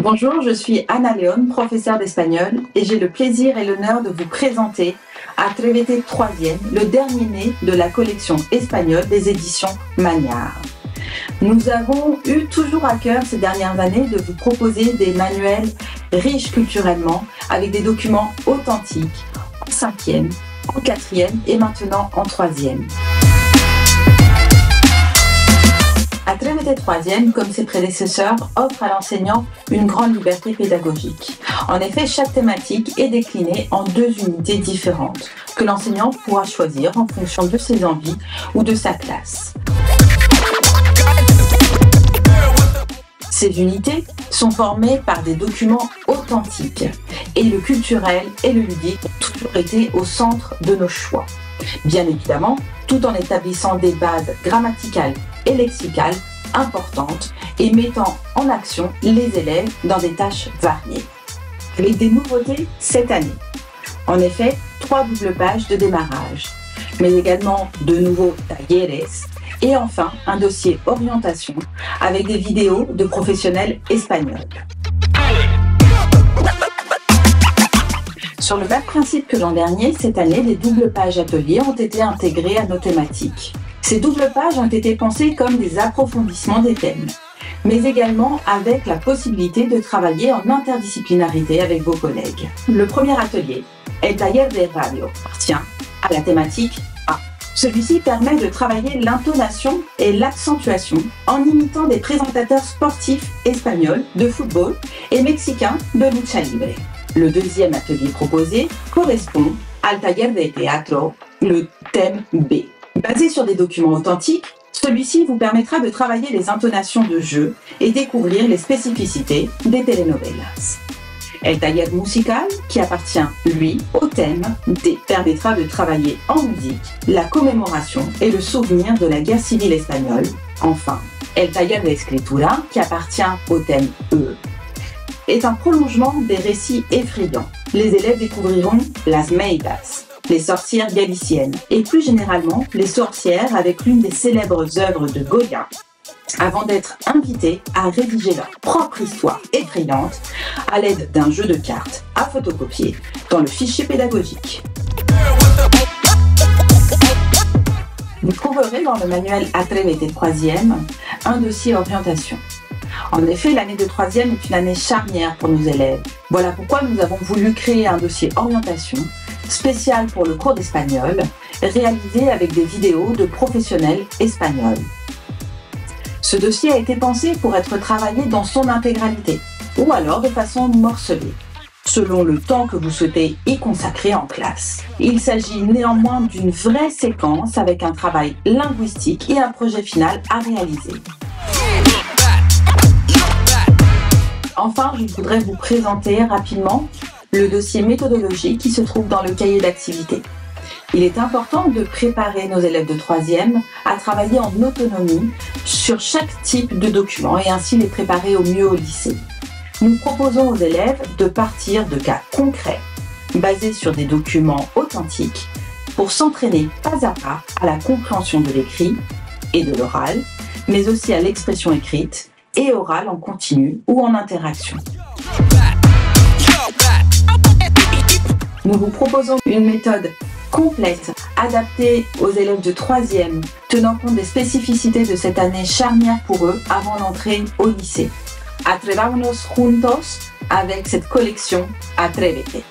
Bonjour, je suis Ana León, professeure d'espagnol, et j'ai le plaisir et l'honneur de vous présenter Atrévete 3e, le dernier né de la collection espagnole des éditions Magnard. Nous avons eu toujours à cœur ces dernières années de vous proposer des manuels riches culturellement, avec des documents authentiques, en 5e, en 4e et maintenant en 3e. Atrévete 3e, comme ses prédécesseurs, offre à l'enseignant une grande liberté pédagogique. En effet, chaque thématique est déclinée en 2 unités différentes que l'enseignant pourra choisir en fonction de ses envies ou de sa classe. Ces unités sont formées par des documents authentiques et le culturel et le ludique ont toujours été au centre de nos choix. Bien évidemment, tout en établissant des bases grammaticales et lexicales importantes et mettant en action les élèves dans des tâches variées. Avec des nouveautés cette année. En effet, 3 doubles pages de démarrage, mais également de nouveaux talleres et enfin un dossier orientation avec des vidéos de professionnels espagnols. Sur le même principe que l'an dernier, cette année, des doubles pages ateliers ont été intégrées à nos thématiques. Ces doubles pages ont été pensées comme des approfondissements des thèmes, mais également avec la possibilité de travailler en interdisciplinarité avec vos collègues. Le premier atelier, El Taller de Radio, appartient à la thématique A. Celui-ci permet de travailler l'intonation et l'accentuation en imitant des présentateurs sportifs espagnols de football et mexicains de lucha libre. Le deuxième atelier proposé correspond al Taller de Teatro, le thème B. Basé sur des documents authentiques, celui-ci vous permettra de travailler les intonations de jeu et découvrir les spécificités des telenovelas. El Taller Musical, qui appartient, lui, au thème D, permettra de travailler en musique la commémoration et le souvenir de la guerre civile espagnole. Enfin, El Taller de Escritura, qui appartient au thème E, est un prolongement des récits effrayants. Les élèves découvriront Las Meigas, les sorcières galiciennes, et plus généralement les sorcières avec l'une des célèbres œuvres de Goya, avant d'être invités à rédiger leur propre histoire effrayante à l'aide d'un jeu de cartes à photocopier dans le fichier pédagogique. Vous trouverez dans le manuel Atrévete 3e un dossier orientation. En effet, l'année de 3e est une année charnière pour nos élèves. Voilà pourquoi nous avons voulu créer un dossier orientation spécial pour le cours d'espagnol, réalisé avec des vidéos de professionnels espagnols. Ce dossier a été pensé pour être travaillé dans son intégralité, ou alors de façon morcelée, selon le temps que vous souhaitez y consacrer en classe. Il s'agit néanmoins d'une vraie séquence avec un travail linguistique et un projet final à réaliser. Enfin, je voudrais vous présenter rapidement le dossier méthodologique qui se trouve dans le cahier d'activité. Il est important de préparer nos élèves de 3e à travailler en autonomie sur chaque type de document et ainsi les préparer au mieux au lycée. Nous proposons aux élèves de partir de cas concrets, basés sur des documents authentiques, pour s'entraîner pas à pas à la compréhension de l'écrit et de l'oral, mais aussi à l'expression écrite et orale en continu ou en interaction. Nous vous proposons une méthode complète, adaptée aux élèves de 3e, tenant compte des spécificités de cette année charnière pour eux avant l'entrée au lycée. Atrevámonos juntos avec cette collection Atrévete.